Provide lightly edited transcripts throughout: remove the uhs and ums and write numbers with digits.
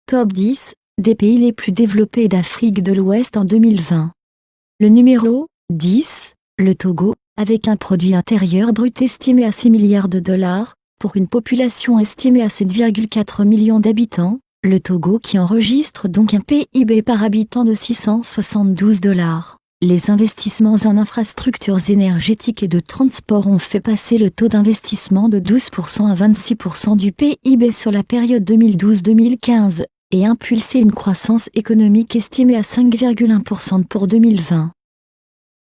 Top 10 des pays les plus développés d'Afrique de l'Ouest en 2020. Le numéro 10, le Togo, avec un produit intérieur brut estimé à 6 milliards de dollars, pour une population estimée à 7,4 millions d'habitants, le Togo qui enregistre donc un PIB par habitant de 672 dollars. Les investissements en infrastructures énergétiques et de transport ont fait passer le taux d'investissement de 12% à 26% du PIB sur la période 2012-2015, et impulsé une croissance économique estimée à 5,1% pour 2020.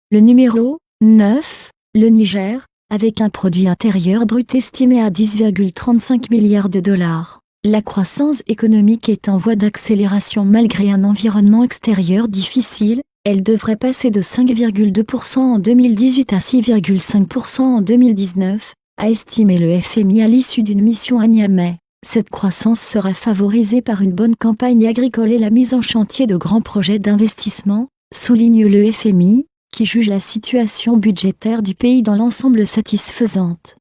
Le numéro 9, le Niger, avec un produit intérieur brut estimé à 10,35 milliards de dollars. La croissance économique est en voie d'accélération malgré un environnement extérieur difficile. Elle devrait passer de 5,2% en 2018 à 6,5% en 2019, a estimé le FMI à l'issue d'une mission à Niamey. Cette croissance sera favorisée par une bonne campagne agricole et la mise en chantier de grands projets d'investissement, souligne le FMI, qui juge la situation budgétaire du pays dans l'ensemble satisfaisante.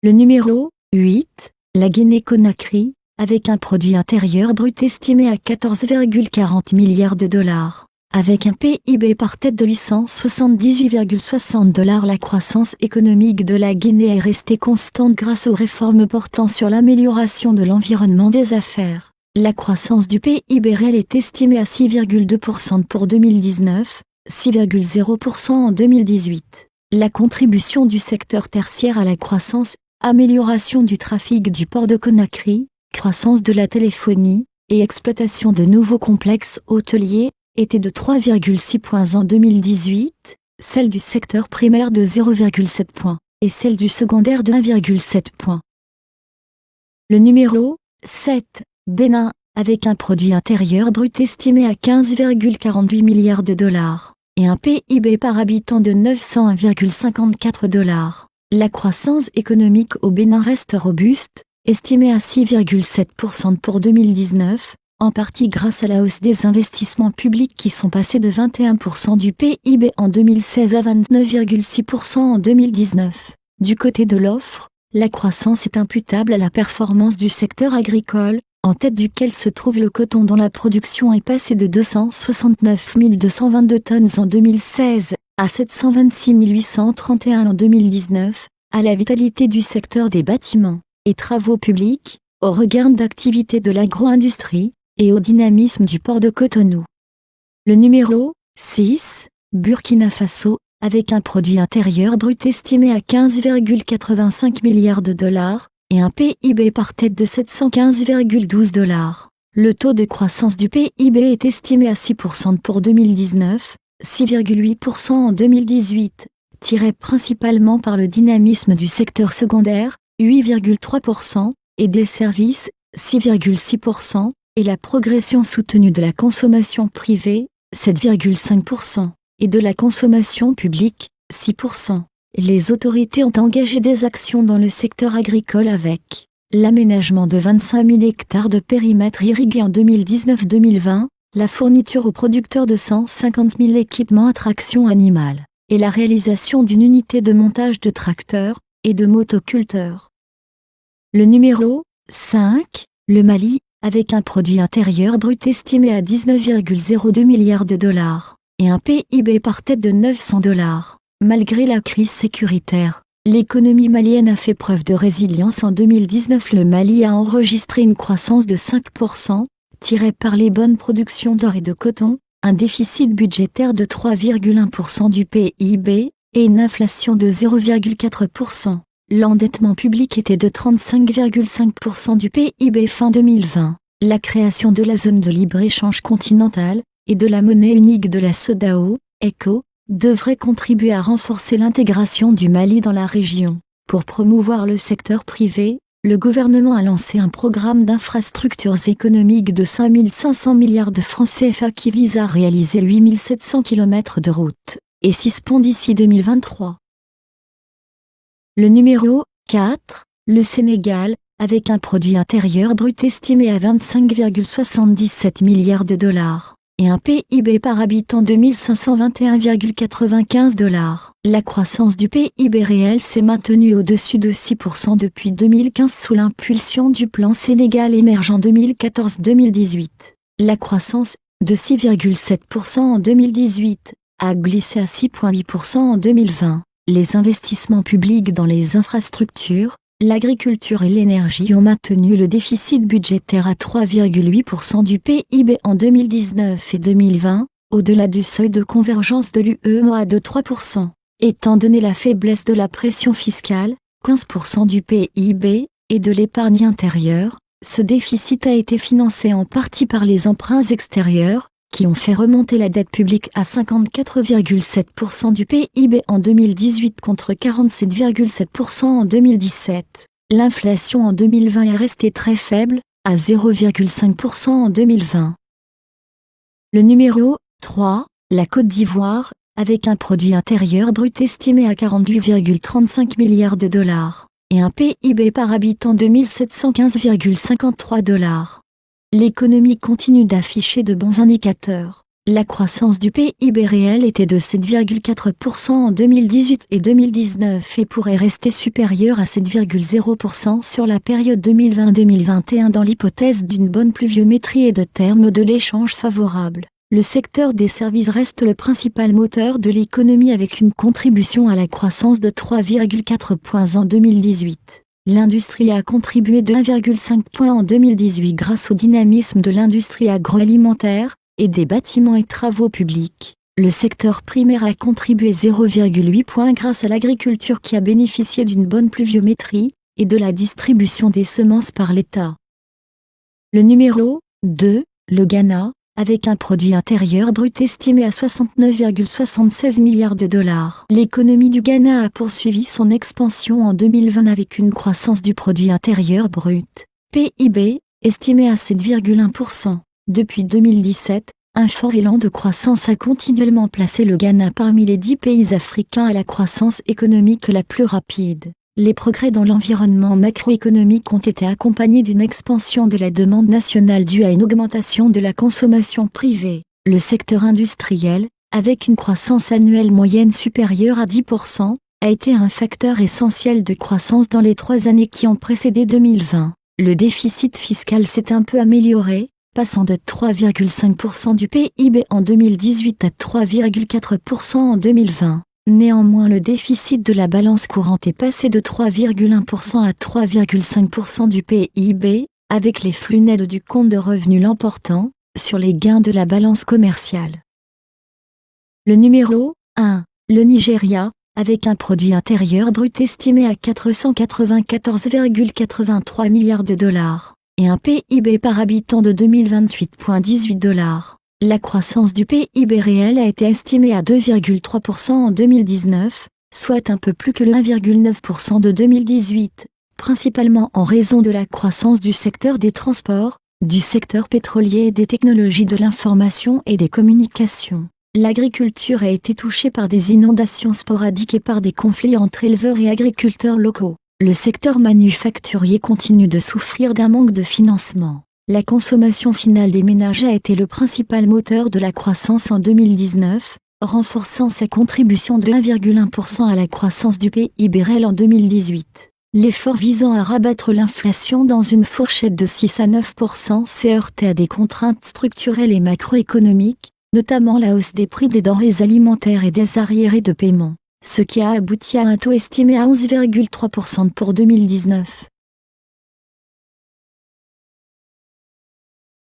Le numéro 8, la Guinée-Conakry, avec un produit intérieur brut estimé à 14,40 milliards de dollars. Avec un PIB par tête de 878,60 dollars, la croissance économique de la Guinée est restée constante grâce aux réformes portant sur l'amélioration de l'environnement des affaires. La croissance du PIB réel est estimée à 6,2% pour 2019, 6,0% en 2018. La contribution du secteur tertiaire à la croissance, amélioration du trafic du port de Conakry, croissance de la téléphonie, et exploitation de nouveaux complexes hôteliers, était de 3,6 points en 2018, celle du secteur primaire de 0,7 points, et celle du secondaire de 1,7 points. Le numéro 7, Bénin, avec un produit intérieur brut estimé à 15,48 milliards de dollars, et un PIB par habitant de 901,54 dollars. La croissance économique au Bénin reste robuste, estimée à 6,7% pour 2019, en partie grâce à la hausse des investissements publics qui sont passés de 21% du PIB en 2016 à 29,6% en 2019. Du côté de l'offre, la croissance est imputable à la performance du secteur agricole, en tête duquel se trouve le coton dont la production est passée de 269 222 tonnes en 2016 à 726 831 en 2019, à la vitalité du secteur des bâtiments et travaux publics, au regain d'activité de l'agro-industrie, et au dynamisme du port de Cotonou. Le numéro 6, Burkina Faso, avec un produit intérieur brut estimé à 15,85 milliards de dollars, et un PIB par tête de 715,12 dollars. Le taux de croissance du PIB est estimé à 6% pour 2019, 6,8% en 2018, tiré principalement par le dynamisme du secteur secondaire, 8,3%, et des services, 6,6%, et la progression soutenue de la consommation privée, 7,5%, et de la consommation publique, 6%. Les autorités ont engagé des actions dans le secteur agricole avec l'aménagement de 25 000 hectares de périmètre irrigué en 2019-2020, la fourniture aux producteurs de 150 000 équipements à traction animale, et la réalisation d'une unité de montage de tracteurs et de motoculteurs. Le numéro 5, le Mali, avec un produit intérieur brut estimé à 19,02 milliards de dollars, et un PIB par tête de 900 dollars. Malgré la crise sécuritaire, l'économie malienne a fait preuve de résilience en 2019. Le Mali a enregistré une croissance de 5%, tirée par les bonnes productions d'or et de coton, un déficit budgétaire de 3,1% du PIB, et une inflation de 0,4%. L'endettement public était de 35,5% du PIB fin 2020. La création de la zone de libre-échange continentale, et de la monnaie unique de la CEDEAO, ECO, devrait contribuer à renforcer l'intégration du Mali dans la région. Pour promouvoir le secteur privé, le gouvernement a lancé un programme d'infrastructures économiques de 5 500 milliards de francs CFA qui vise à réaliser 8 700 km de routes, et 6 ponts d'ici 2023. Le numéro 4, le Sénégal, avec un produit intérieur brut estimé à 25,77 milliards de dollars, et un PIB par habitant de 1521,95 $. La croissance du PIB réel s'est maintenue au-dessus de 6% depuis 2015 sous l'impulsion du plan Sénégal émergent 2014-2018. La croissance, de 6,7% en 2018, a glissé à 6,8% en 2020. Les investissements publics dans les infrastructures, l'agriculture et l'énergie ont maintenu le déficit budgétaire à 3,8% du PIB en 2019 et 2020, au-delà du seuil de convergence de l'UEMOA de 3%. Étant donné la faiblesse de la pression fiscale, 15% du PIB, et de l'épargne intérieure, ce déficit a été financé en partie par les emprunts extérieurs, qui ont fait remonter la dette publique à 54,7% du PIB en 2018 contre 47,7% en 2017. L'inflation en 2020 est restée très faible, à 0,5% en 2020. Le numéro 3, la Côte d'Ivoire, avec un produit intérieur brut estimé à 48,35 milliards de $, et un PIB par habitant de 1715,53 $. L'économie continue d'afficher de bons indicateurs. La croissance du PIB réel était de 7,4% en 2018 et 2019 et pourrait rester supérieure à 7,0% sur la période 2020-2021 dans l'hypothèse d'une bonne pluviométrie et de termes de l'échange favorable. Le secteur des services reste le principal moteur de l'économie avec une contribution à la croissance de 3,4 points en 2018. L'industrie a contribué de 1,5 points en 2018 grâce au dynamisme de l'industrie agroalimentaire et des bâtiments et travaux publics. Le secteur primaire a contribué 0,8 points grâce à l'agriculture qui a bénéficié d'une bonne pluviométrie et de la distribution des semences par l'État. Le numéro 2, le Ghana, avec un produit intérieur brut estimé à 69,76 milliards de $. L'économie du Ghana a poursuivi son expansion en 2020 avec une croissance du produit intérieur brut, PIB, estimé à 7,1%. Depuis 2017, un fort élan de croissance a continuellement placé le Ghana parmi les 10 pays africains à la croissance économique la plus rapide. Les progrès dans l'environnement macroéconomique ont été accompagnés d'une expansion de la demande nationale due à une augmentation de la consommation privée. Le secteur industriel, avec une croissance annuelle moyenne supérieure à 10%, a été un facteur essentiel de croissance dans les 3 années qui ont précédé 2020. Le déficit fiscal s'est un peu amélioré, passant de 3,5% du PIB en 2018 à 3,4% en 2020. Néanmoins le déficit de la balance courante est passé de 3,1% à 3,5% du PIB, avec les flux nets du compte de revenus l'emportant, sur les gains de la balance commerciale. Le numéro 1, le Nigeria, avec un produit intérieur brut estimé à 494,83 milliards de $, et un PIB par habitant de 2028,18 $. La croissance du PIB réel a été estimée à 2,3% en 2019, soit un peu plus que le 1,9% de 2018, principalement en raison de la croissance du secteur des transports, du secteur pétrolier et des technologies de l'information et des communications. L'agriculture a été touchée par des inondations sporadiques et par des conflits entre éleveurs et agriculteurs locaux. Le secteur manufacturier continue de souffrir d'un manque de financement. La consommation finale des ménages a été le principal moteur de la croissance en 2019, renforçant sa contribution de 1,1% à la croissance du PIB réel en 2018. L'effort visant à rabattre l'inflation dans une fourchette de 6 à 9% s'est heurté à des contraintes structurelles et macroéconomiques, notamment la hausse des prix des denrées alimentaires et des arriérés de paiement, ce qui a abouti à un taux estimé à 11,3% pour 2019.